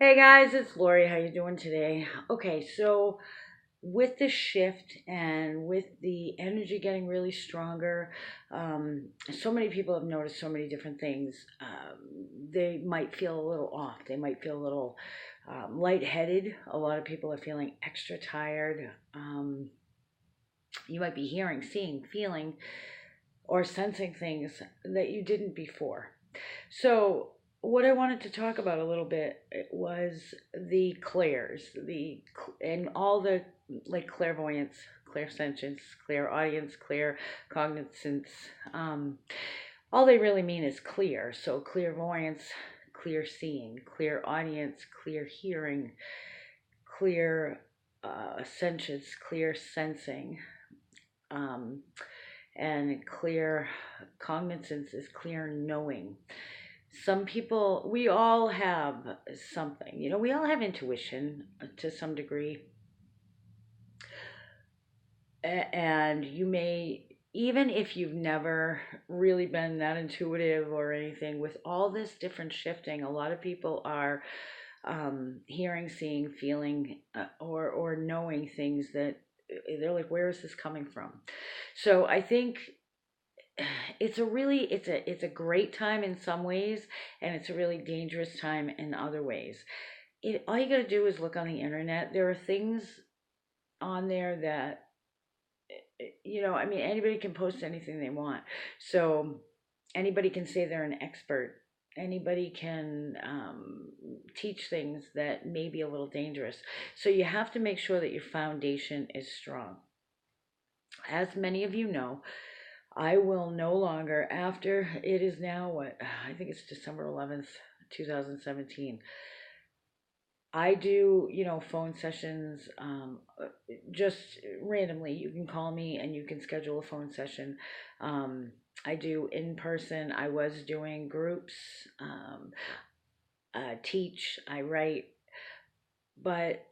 Hey guys, it's Lori. How you doing today? Okay, so with the shift and with the energy getting really stronger, so many people have noticed so many different things. They might feel a little off. They might feel a little lightheaded. A lot of people are feeling extra tired. You might be hearing, seeing, feeling, or sensing things that you didn't before. So, what I wanted to talk about a little bit was the clairs, and all the like clairvoyance, clairsentience, clairaudience, claircognizance. Um, all they really mean is clear. So, clairvoyance, clear seeing, clear audience, clear hearing, clear sentience, clear sensing. Um, and clear cognizance is clear knowing. Some people, we all have something, we all have intuition to some degree. And you may, even if you've never really been that intuitive or anything, with all this different shifting, a lot of people are hearing, seeing, feeling, or knowing things that they're like, where is this coming from? So I think it's a great time in some ways, and it's a really dangerous time in other ways. All you got to do is look on the internet. There are things on there that I mean, anybody can post anything they want. So anybody can say they're an expert. Anybody can teach things that may be a little dangerous. So you have to make sure that your foundation is strong. As many of you know, I will no longer, after it is now what, I think it's December 11th, 2017. I do, phone sessions just randomly. You can call me and you can schedule a phone session. I do in person. I was doing groups, um, teach, I write, but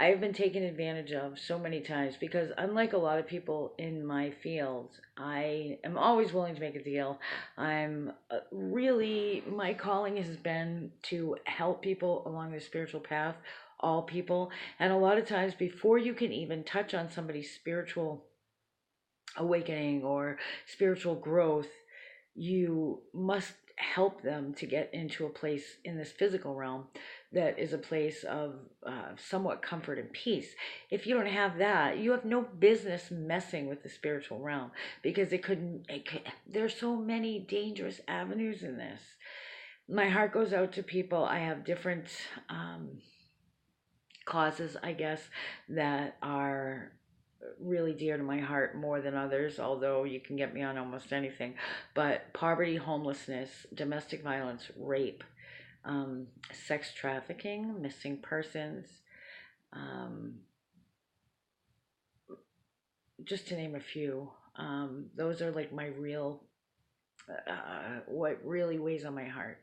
I have been taken advantage of so many times because, unlike a lot of people in my field, I am always willing to make a deal. I'm really, my calling has been to help people along their spiritual path, all people. And a lot of times, before you can even touch on somebody's spiritual awakening or spiritual growth, you must help them to get into a place in this physical realm that is a place of somewhat comfort and peace. If you don't have that, you have no business messing with the spiritual realm, because there's so many dangerous avenues in this. My heart goes out to people. I have different causes, I guess, that are really dear to my heart more than others, although you can get me on almost anything. But poverty, homelessness, domestic violence, rape, sex trafficking, missing persons, um, just to name a few. Those are like my real, what really weighs on my heart.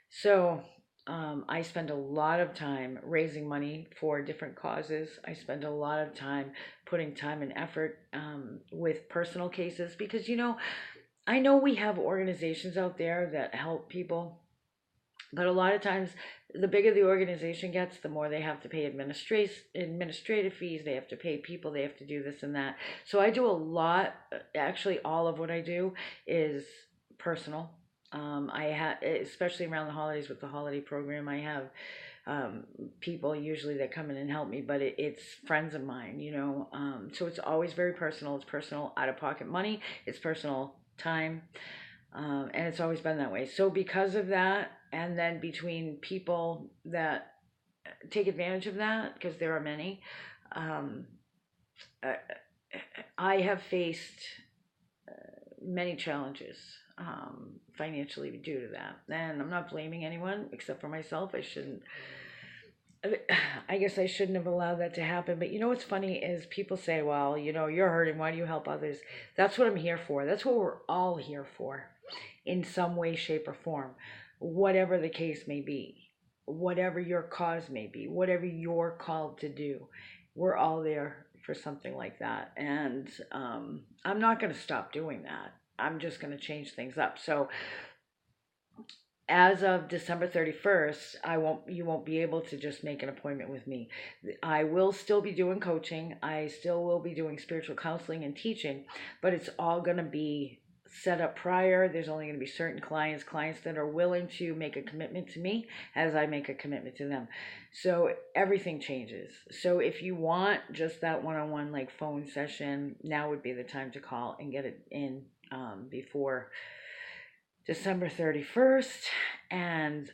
So I spend a lot of time raising money for different causes. I spend a lot of time putting time and effort with personal cases, because, I know we have organizations out there that help people, but a lot of times, the bigger the organization gets, the more they have to pay administrative fees. They have to pay people. They have to do this and that. So I do a lot. Actually, all of what I do is personal. I have, especially around the holidays with the holiday program, I have people usually that come in and help me, but it's friends of mine, so it's always very personal. It's personal out of pocket money. It's personal time, and it's always been that way. So because of that, and then between people that take advantage of that, because there are many, um, I I have faced many challenges financially due to that. And I'm not blaming anyone except for myself. I shouldn't. I guess I shouldn't have allowed that to happen. But what's funny is people say, well, you're hurting. Why do you help others? That's what I'm here for. That's what we're all here for, in some way, shape, or form, whatever the case may be, whatever your cause may be, whatever you're called to do. We're all there for something like that. And I'm not going to stop doing that. I'm just going to change things up. So as of December 31st, you won't be able to just make an appointment with me. I will still be doing coaching. I still will be doing spiritual counseling and teaching, but it's all going to be set up prior. There's only going to be certain clients that are willing to make a commitment to me as I make a commitment to them. So everything changes. So if you want just that one-on-one like phone session, now would be the time to call and get it in before December 31st. And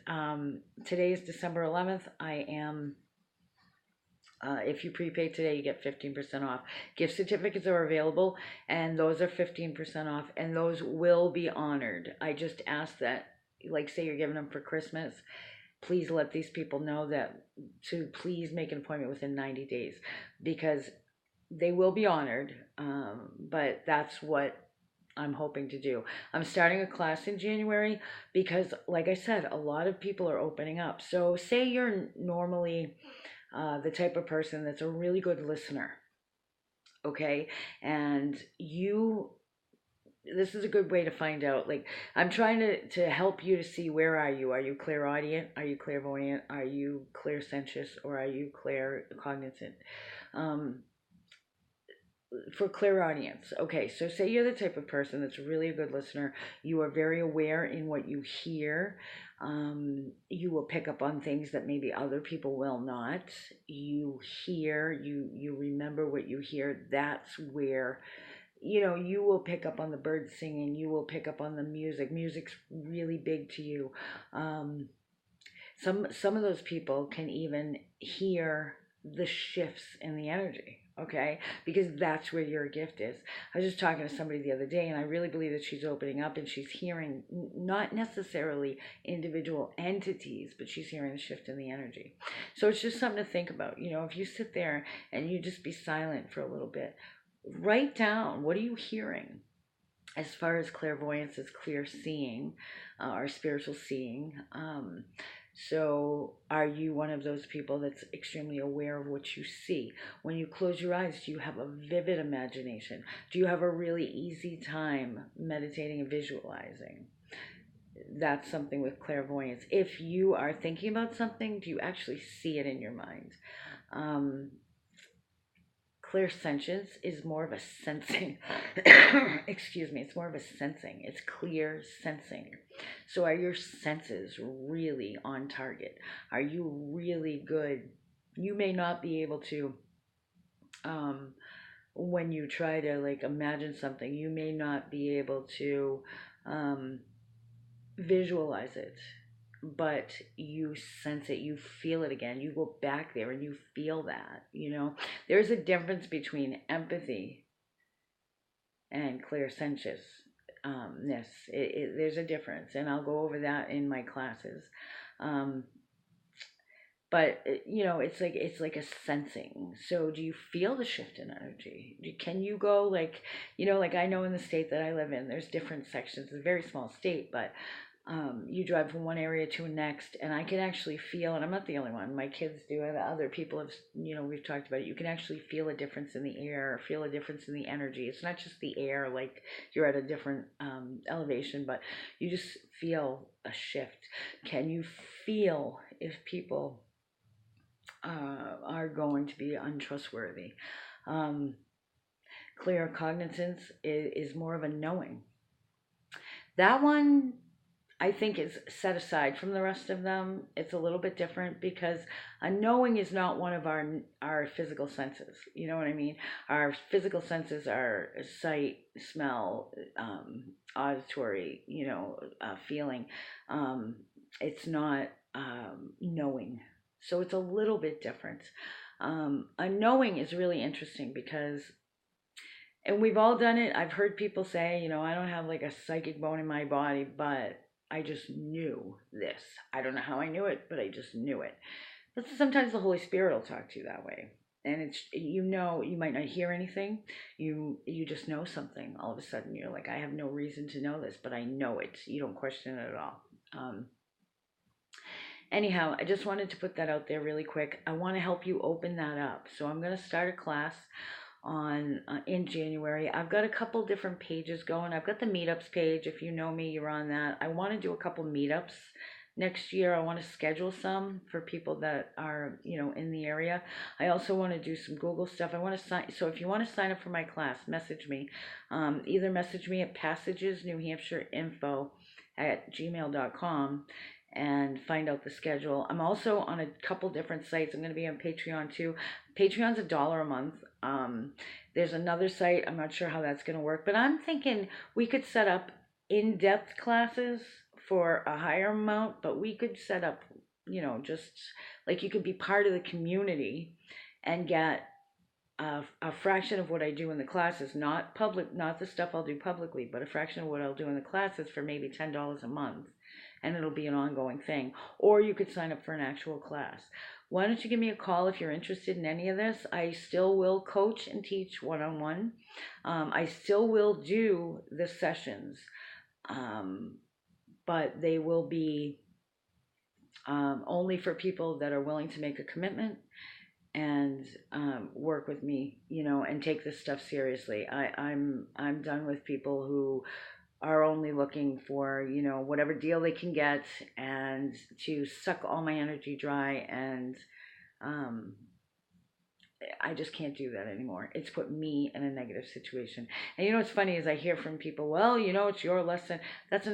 today is December 11th. I am, if you prepay today, you get 15% off. Gift certificates are available, and those are 15% off, and those will be honored. I just ask that, like, say you're giving them for Christmas, please let these people know that to please make an appointment within 90 days, because they will be honored. But that's what I'm hoping to do. I'm starting a class in January because, like I said, a lot of people are opening up. So, say you're normally the type of person that's a really good listener, okay? And this is a good way to find out. Like, I'm trying to help you to see, where are you? Are you clairaudient? Are you clairvoyant? Are you clairsentious? Or are you claircognizant? For clairaudience, okay, so say you're the type of person that's really a good listener. You are very aware in what you hear. You will pick up on things that maybe other people will not. You remember what you hear. That's where, you will pick up on the birds singing. You will pick up on the music. Music's really big to you. Some of those people can even hear the shifts in the energy, okay? Because that's where your gift is. I was just talking to somebody the other day, and I really believe that she's opening up and she's hearing not necessarily individual entities, but she's hearing the shift in the energy. So it's just something to think about. If you sit there and you just be silent for a little bit, write down, what are you hearing? As far as clairvoyance is clear seeing, or spiritual seeing. So are you one of those people that's extremely aware of what you see? When you close your eyes, do you have a vivid imagination? Do you have a really easy time meditating and visualizing? That's something with clairvoyance. If you are thinking about something, do you actually see it in your mind? Clairsentience is more of a sensing. Excuse me, it's more of a sensing. It's clear sensing. So are your senses really on target? Are you really good? You may not be able to, when you try to like imagine something, you may not be able to visualize it, but you sense it, you feel it again, you go back there and you feel that. There's a difference between empathy and clairsentiousness. There's a difference, and I'll go over that in my classes. But it's like a sensing. So do you feel the shift in energy? Can you go like, like I know in the state that I live in, there's different sections. It's a very small state, but you drive from one area to the next, and I can actually feel, and I'm not the only one, my kids do it, other people have, we've talked about it, you can actually feel a difference in the air, feel a difference in the energy. It's not just the air, like you're at a different elevation, but you just feel a shift. Can you feel if people are going to be untrustworthy? Claircognizance is more of a knowing. That one, I think, is set aside from the rest of them. It's a little bit different because a knowing is not one of our physical senses. You know what I mean? Our physical senses are sight, smell, auditory, feeling. It's not knowing. So it's a little bit different. A knowing is really interesting because, and we've all done it. I've heard people say, I don't have like a psychic bone in my body, but I just knew this. I don't know how I knew it, but I just knew it. But sometimes the Holy Spirit will talk to you that way. And it's, you might not hear anything. You just know something. All of a sudden you're like, I have no reason to know this, but I know it. You don't question it at all. Anyhow, I just wanted to put that out there really quick. I want to help you open that up. So I'm going to start a class on in January. I've got a couple different pages going. I've got the meetups page. If you know me, you're on that. I want to do a couple meetups next year. I want to schedule some for people that are, in the area. I also want to do some Google stuff. I want to sign. So if you want to sign up for my class, message me. Either message me at passagesnewhampshireinfo@gmail.com and find out the schedule. I'm also on a couple different sites. I'm going to be on Patreon too. Patreon's $1 a month. There's another site. I'm not sure how that's going to work, but I'm thinking we could set up in-depth classes for a higher amount, but we could set up, just like you could be part of the community and get a fraction of what I do in the classes, not public, not the stuff I'll do publicly, but a fraction of what I'll do in the classes for maybe $10 a month, and it'll be an ongoing thing. Or you could sign up for an actual class. Why don't you give me a call if you're interested in any of this? I still will coach and teach one-on-one. I still will do the sessions, but they will be only for people that are willing to make a commitment and work with me, and take this stuff seriously. I'm done with people who are only looking for, whatever deal they can get and to suck all my energy dry. And I just can't do that anymore. It's put me in a negative situation. And what's funny is I hear from people, well, it's your lesson. That's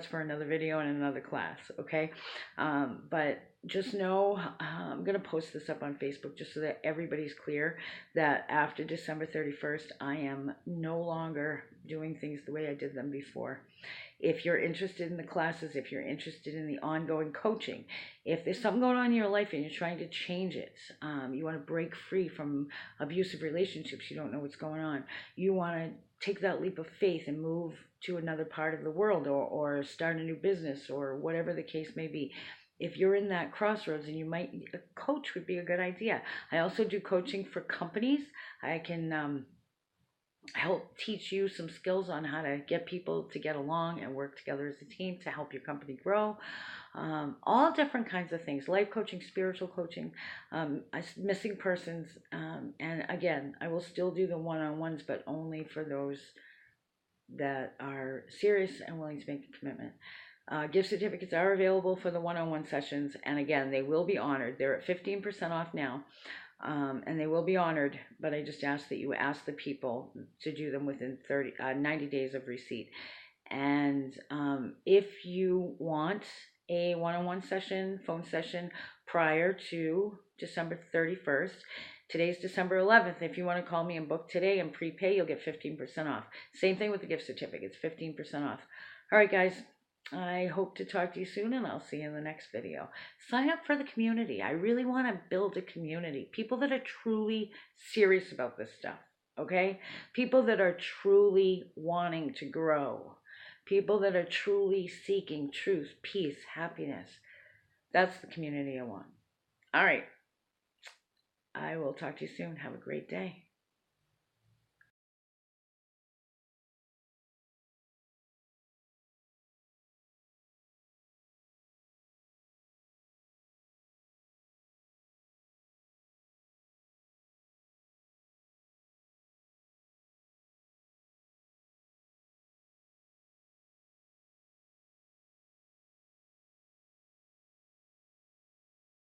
for another video and another class, okay? But just know, I'm going to post this up on Facebook just so that everybody's clear that after December 31st, I am no longer doing things the way I did them before. If you're interested in the classes, if you're interested in the ongoing coaching, if there's something going on in your life and you're trying to change it, you want to break free from abusive relationships, you don't know what's going on, you want to take that leap of faith and move to another part of the world, or start a new business, or whatever the case may be. If you're in that crossroads and a coach would be a good idea. I also do coaching for companies. I can help teach you some skills on how to get people to get along and work together as a team to help your company grow. All different kinds of things, life coaching, spiritual coaching, missing persons, and again, I will still do the one-on-ones, but only for those that are serious and willing to make a commitment. Gift certificates are available for the one-on-one sessions, and again, they will be honored. They're at 15% off now. And they will be honored, but I just ask that you ask the people to do them within 90 days of receipt. And if you want a one-on-one session, phone session prior to December 31st, today's December 11th. If you want to call me and book today and prepay, you'll get 15% off. Same thing with the gift certificates, 15% off. All right, guys. I hope to talk to you soon, and I'll see you in the next video. Sign up for the community. I really want to build a community. People that are truly serious about this stuff, okay? People that are truly wanting to grow. People that are truly seeking truth, peace, happiness. That's the community I want. All right. I will talk to you soon. Have a great day.